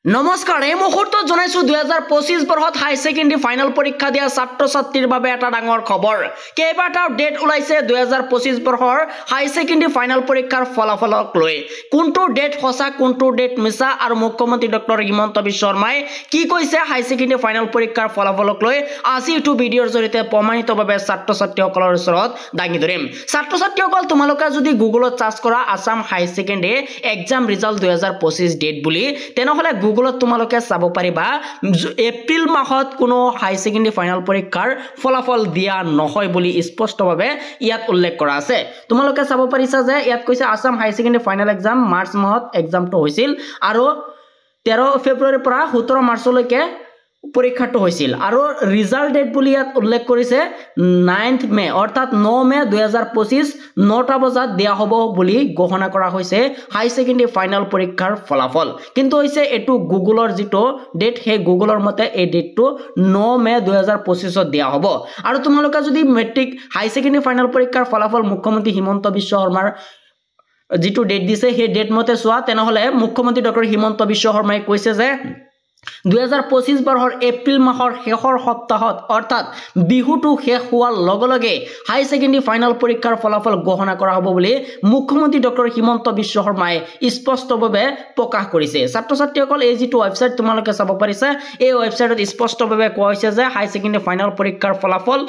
নমস্কাৰ এই মুহূৰ্তত জনাইছো 2025 বৰ্ষত হাই সেকেন্ডাৰী ফাইনাল পৰীক্ষা দিয়া ছাত্ৰ ছাত্ৰীৰ বাবে এটা ডাঙৰ খবৰ কেইবাটাও ডেট ওলাইছে 2025 বৰ্ষৰ হাই সেকেন্ডাৰী ফাইনাল পৰীক্ষাৰ ফলাফলক লৈ কোনটো ডেট হসা কোনটো ডেট মিছা আৰু মুখ্যমন্ত্ৰী ডক্টৰ হিমন্ত বিশ্ব শৰ্মাই কি কৈছে হাই সেকেন্ডাৰী ফাইনাল পৰীক্ষাৰ ফলাফলক লৈ আজি এইটো ভিডিঅ'ৰ জৰিয়তে প্ৰমাণিতভাৱে ছাত্ৰ ছাত্ৰীসকলৰ ওচৰত দাঙি ধৰিম ছাত্ৰ ছাত্ৰীসকল তোমালোকে যদি গুগলত সাৰ্চ কৰা আসাম হাই সেকেন্ডাৰী এক্সাম ৰিজাল্ট 2025 ডেট বুলি তেনেহলে গুগলত তোমালোকে চাব পাৰিবা এপ্ৰিল মাহত কোনো হাই সেকেন্ডাৰী ফাইনাল পৰীক্ষাৰ ফলাফল দিয়া নহয় বুলি স্পষ্টভাৱে ইয়াত উল্লেখ কৰা আছে তোমালোকে চাব পাৰিছা যে ইয়াত কৈছে আসাম হাই সেকেন্ডাৰী ফাইনাল এক্সাম মাৰ্চ মাহত এক্সামটো হৈছিল আৰু 13 ফেব্ৰুৱাৰীৰ পৰা 17 মাৰ্চলৈকে পৰীক্ষাটো হৈছিল আৰু ৰিজাল্ট ডেট বুলি ইয়াত উল্লেখ কৰিছে 9th মে অৰ্থাৎ 9 মে 2025 9টা বজাত দিয়া হ'ব বুলি ঘোষণা কৰা হৈছে হাই সেকেন্ডাৰী ফাইনাল পৰীক্ষাৰ ফলাফল কিন্তু হৈছে এটো গুগলৰ যেটো ডেট হে গুগলৰ মতে এই ডেটটো 9 মে 2025 ত দিয়া হ'ব আৰু তোমালোকে যদি মেট্ৰিক হাই সেকেন্ডাৰী ফাইনাল পৰীক্ষাৰ ফলাফল মুখ্যমন্ত্ৰী হিমন্ত বিশ্ব শৰ্মাৰ যেটো ডেট দিছে হে ডেট মতে চোৱা তেনেহলে মুখ্যমন্ত্ৰী ডক্টৰ হিমন্ত বিশ্ব শৰ্মাই কৈছে যে 2025 বৰ্ষৰ এপ্ৰিল মাহৰ শেষৰ সপ্তাহত অৰ্থাৎ বিহুটো শেষ হোৱাৰ লগে হাই সেকেন্ডাৰী ফাইনাল পৰীক্ষাৰ ফলাফল ঘোষণা কৰা হ'ব বুলি মুখ্যমন্ত্ৰী ডক্টৰ হিমন্ত বিশ্ব শৰ্মাই স্পষ্টভাৱে প্ৰকাশ কৰিছে ছাত্ৰ ছাত্ৰীসকল এই যেটো ওয়েবসাইট তোমালোকে চাব পাৰিছা এই ওয়েবসাইটত স্পষ্টভাৱে কোৱা হৈছে যে হাই সেকেন্ডাৰী ফাইনাল পৰীক্ষাৰ ফলাফল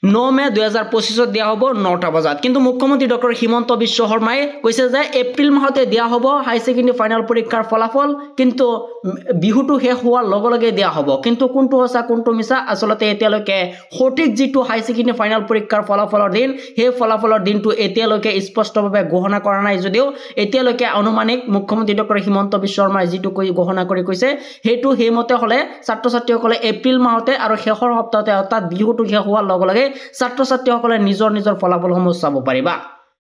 9 মে 2025 ত দিয়া হ'ব 9টা বজাত কিন্তু মুখ্যমন্ত্ৰী ডক্টৰ হিমন্ত বিশ্ব শৰ্মাই কৈছে যে এপ্ৰিল মাহতে দিয়া হ'ব হাই সেকেন্ডাৰী ফাইনাল পৰীক্ষাৰ ফলাফল কিন্তু বিহুটো শেষ হোৱাৰ লগে দিয়া হ'ব কিন্তু কোনটো হসা কোনটো মিছা আসলতে এতিয়ালৈকে সঠিক যেটো হাই সেকেন্ডাৰী ফাইনাল পৰীক্ষাৰ ফলাফলৰ দিন সেই ফলাফলৰ দিনটো এতিয়ালৈকে স্পষ্টভাৱে ঘোষণা কৰা নাই যদিও এতিয়ালৈকে অনুমানিক মুখ্যমন্ত্ৰী ডক্টৰ হিমন্ত বিশ্ব শৰ্মাই যেটো ঘোষণা কৰি কৈছে হেতু হেমতে হলে ছাত্ৰ ছাত্ৰীসকলে এপ্ৰিল মাহতে আৰু শেষৰ সপ্তাহতে অৰ্থাৎ বিহুটো শেষ হোৱাৰ লগে ছাত্ৰ ছাত্ৰীসকলে নিজৰ ফলাফলসমূহ চাব পাৰিবা